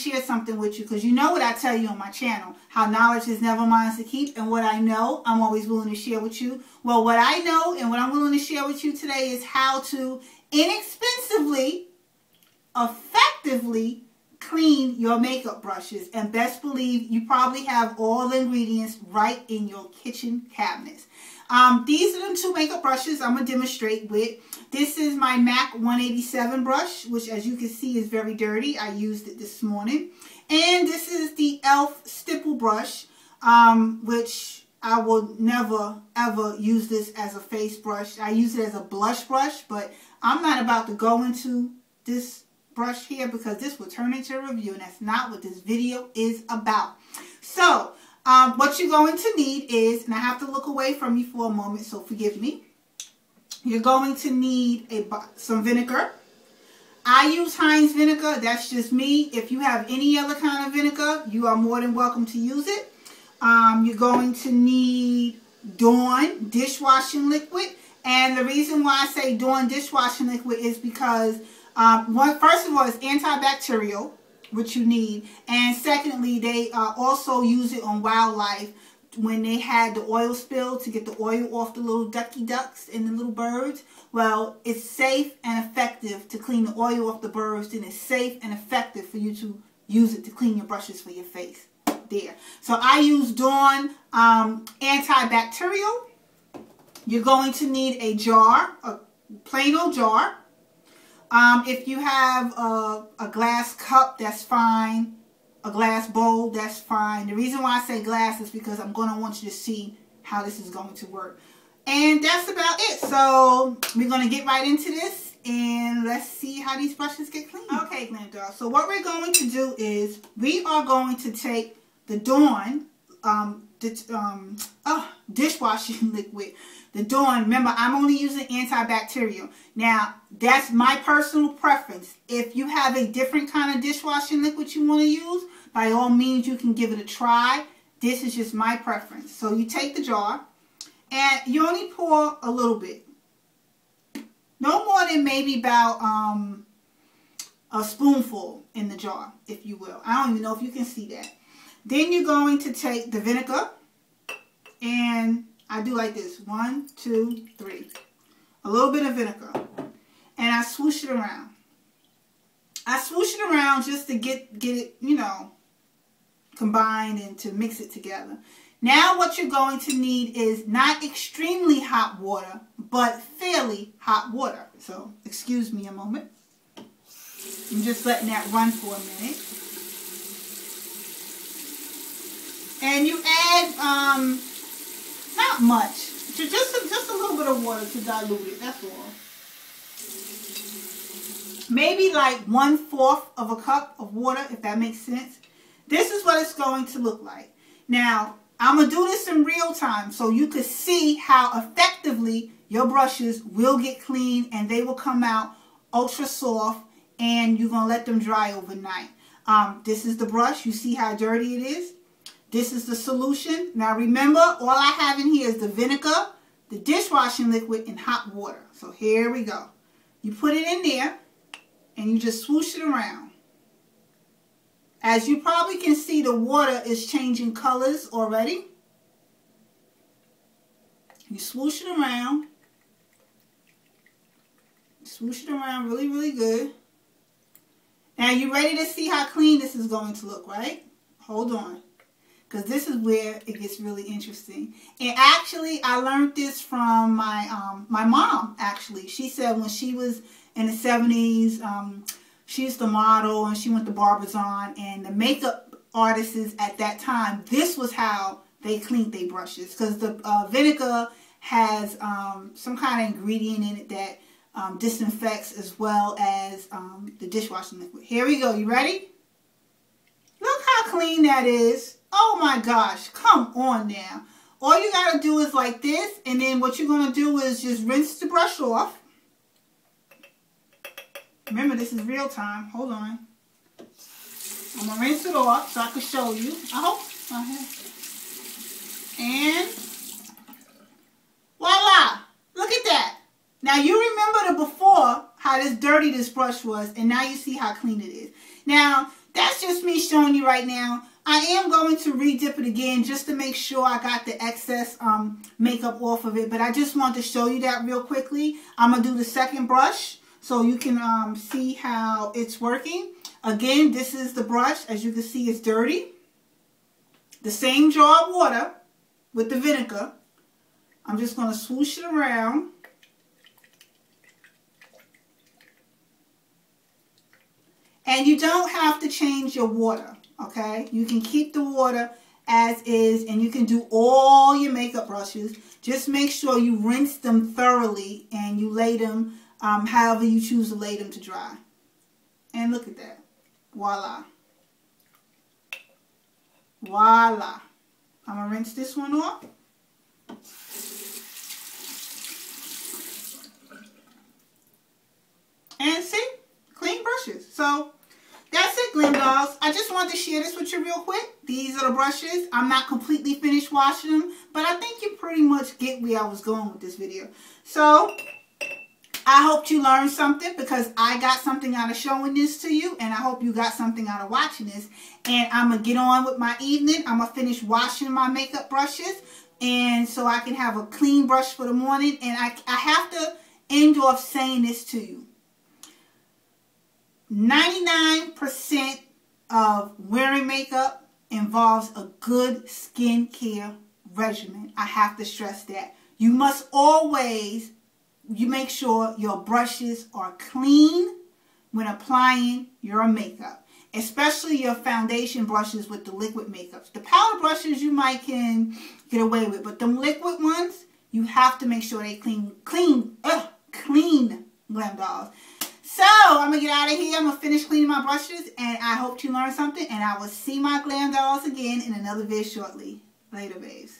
share something with you, because you know what I tell you on my channel, how knowledge is never mine to keep, and what I know, I'm always willing to share with you. Well, what I know and what I'm willing to share with you today is how to inexpensively, effectively clean your makeup brushes. And best believe you probably have all the ingredients right in your kitchen cabinets. These are the two makeup brushes I'm going to demonstrate with. This is my MAC 187 brush, which as you can see is very dirty. I used it this morning. And this is the e.l.f. stipple brush, which I will never ever use this as a face brush. I use it as a blush brush, but I'm not about to go into this brush here because this will turn into a review, and that's not what this video is about. So, what you're going to need is, and I have to look away from you for a moment, so forgive me. You're going to need some vinegar. I use Heniz Vinegar. That's just me. If you have any other kind of vinegar, you are more than welcome to use it. You're going to need Dawn Dishwashing Liquid. And the reason why I say Dawn Dishwashing Liquid is because, first of all, it's antibacterial, which you need. And secondly, they also use it on wildlife when they had the oil spill to get the oil off the little ducky ducks and the little birds. Well, it's safe and effective to clean the oil off the birds, and it's safe and effective for you to use it to clean your brushes for your face. There. So I use Dawn antibacterial. You're going to need a jar, a plain old jar. If you have a glass cup, that's fine. A glass bowl, that's fine. The reason why I say glass is because I'm going to want you to see how this is going to work. And that's about it. So we're going to get right into this, and let's see how these brushes get cleaned. Okay, Glam Doll. So what we're going to do is we are going to take the Dawn dishwashing liquid. The Dawn, remember, I'm only using antibacterial. Now, that's my personal preference. If you have a different kind of dishwashing liquid you want to use, by all means, you can give it a try. This is just my preference. So you take the jar, and you only pour a little bit. No more than maybe about a spoonful in the jar, if you will. I don't even know if you can see that. Then you're going to take the vinegar, and I do like this. 1, 2, 3. A little bit of vinegar. And I swoosh it around. I swoosh it around just to get it, you know, combined and to mix it together. Now what you're going to need is not extremely hot water, but fairly hot water. So, excuse me a moment. I'm just letting that run for a minute. And you add, not much, just a little bit of water to dilute it, that's all. Maybe like 1/4 of a cup of water, if that makes sense. This is what it's going to look like. Now, I'm going to do this in real time so you can see how effectively your brushes will get clean, and they will come out ultra soft, and you're going to let them dry overnight. This is the brush. You see how dirty it is? This is the solution. Now remember, all I have in here is the vinegar, the dishwashing liquid, and hot water. So here we go. You put it in there, and you just swoosh it around. As you probably can see, the water is changing colors already. You swoosh it around. Swoosh it around really, really good. Now you ready to see how clean this is going to look, right? Hold on. Because this is where it gets really interesting. And actually, I learned this from my mom, actually. She said when she was in the 70s, she used to model, and she went to Barbizon, and the makeup artists at that time, this was how they cleaned their brushes. Because the vinegar has some kind of ingredient in it that disinfects, as well as the dishwashing liquid. Here we go. You ready? Look how clean that is. Oh my gosh, come on now. All you got to do is like this, and then what you're going to do is just rinse the brush off. Remember, this is real time. Hold on. I'm going to rinse it off so I can show you. I hope I have. And voila. Look at that. Now you remember the before, how dirty this brush was, and now you see how clean it is. Now, that's just me showing you right now. I am going to re-dip it again just to make sure I got the excess makeup off of it. But I just want to show you that real quickly. I'm going to do the second brush so you can see how it's working. Again, this is the brush. As you can see, it's dirty. The same jar of water with the vinegar. I'm just going to swoosh it around. And you don't have to change your water, okay? You can keep the water as is, and you can do all your makeup brushes. Just make sure you rinse them thoroughly and you lay them however you choose to lay them to dry. And look at that. Voila. Voila. I'm going to rinse this one off. And see? Clean brushes. So that's it, Glam Dolls. I just wanted to share this with you real quick. These are the brushes. I'm not completely finished washing them, but I think you pretty much get where I was going with this video. So I hope you learned something, because I got something out of showing this to you, and I hope you got something out of watching this. And I'm going to get on with my evening. I'm going to finish washing my makeup brushes, and so I can have a clean brush for the morning. And I have to end off saying this to you. 99% of wearing makeup involves a good skincare regimen. I have to stress that. You must always make sure your brushes are clean when applying your makeup, especially your foundation brushes with the liquid makeups. The powder brushes you might can get away with, but them liquid ones, you have to make sure they clean, Glam Dolls. So, I'm going to get out of here. I'm going to finish cleaning my brushes, and I hope you learned something, and I will see my Glam Dolls again in another video shortly. Later, babes.